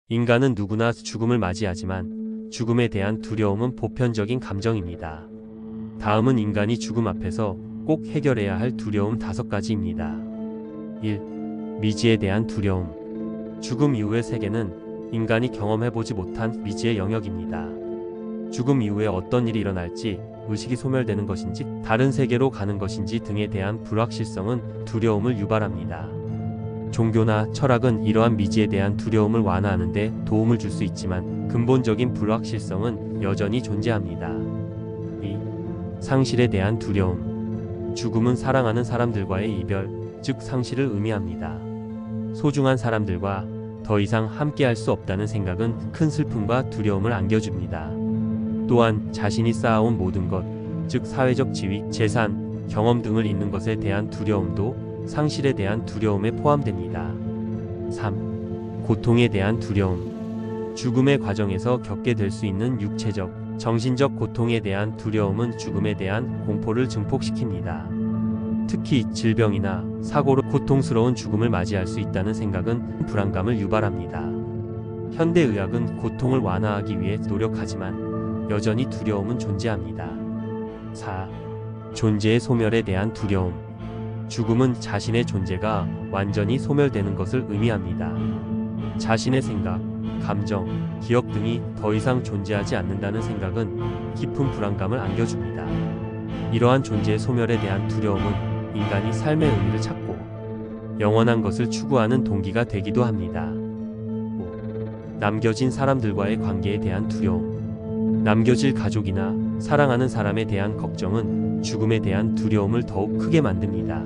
인간은 누구나 죽음을 맞이하지만 죽음에 대한 두려움은 보편적인 감정입니다. 다음은 인간이 죽음 앞에서 꼭 해결해야 할 두려움 5가지입니다. 1. 미지에 대한 두려움. 죽음 이후의 세계는 인간이 경험해보지 못한 미지의 영역입니다. 죽음 이후에 어떤 일이 일어날지, 의식이 소멸되는 것인지, 다른 세계로 가는 것인지 등에 대한 불확실성은 두려움을 유발합니다. 종교나 철학은 이러한 미지에 대한 두려움을 완화하는 데 도움을 줄 수 있지만 근본적인 불확실성은 여전히 존재합니다. 2. 상실에 대한 두려움. 죽음은 사랑하는 사람들과의 이별, 즉 상실을 의미합니다. 소중한 사람들과 더 이상 함께할 수 없다는 생각은 큰 슬픔과 두려움을 안겨줍니다. 또한 자신이 쌓아온 모든 것, 즉 사회적 지위, 재산, 경험 등을 잃는 것에 대한 두려움도 상실에 대한 두려움에 포함됩니다. 3. 고통에 대한 두려움. 죽음의 과정에서 겪게 될 수 있는 육체적, 정신적 고통에 대한 두려움은 죽음에 대한 공포를 증폭시킵니다. 특히 질병이나 사고로 고통스러운 죽음을 맞이할 수 있다는 생각은 불안감을 유발합니다. 현대의학은 고통을 완화하기 위해 노력하지만 여전히 두려움은 존재합니다. 4. 존재의 소멸에 대한 두려움. 죽음은 자신의 존재가 완전히 소멸되는 것을 의미합니다. 자신의 생각, 감정, 기억 등이 더 이상 존재하지 않는다는 생각은 깊은 불안감을 안겨줍니다. 이러한 존재의 소멸에 대한 두려움은 인간이 삶의 의미를 찾고 영원한 것을 추구하는 동기가 되기도 합니다. 5. 남겨진 사람들과의 관계에 대한 두려움. 남겨질 가족이나 사랑하는 사람에 대한 걱정은 죽음에 대한 두려움을 더욱 크게 만듭니다.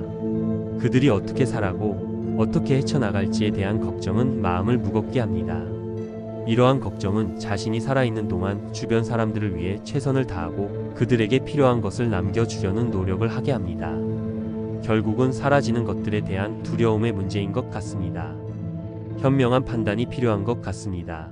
그들이 어떻게 살아고 어떻게 헤쳐나갈지에 대한 걱정은 마음을 무겁게 합니다. 이러한 걱정은 자신이 살아있는 동안 주변 사람들을 위해 최선을 다하고 그들에게 필요한 것을 남겨주려는 노력을 하게 합니다. 결국은 사라지는 것들에 대한 두려움의 문제인 것 같습니다. 현명한 판단이 필요한 것 같습니다.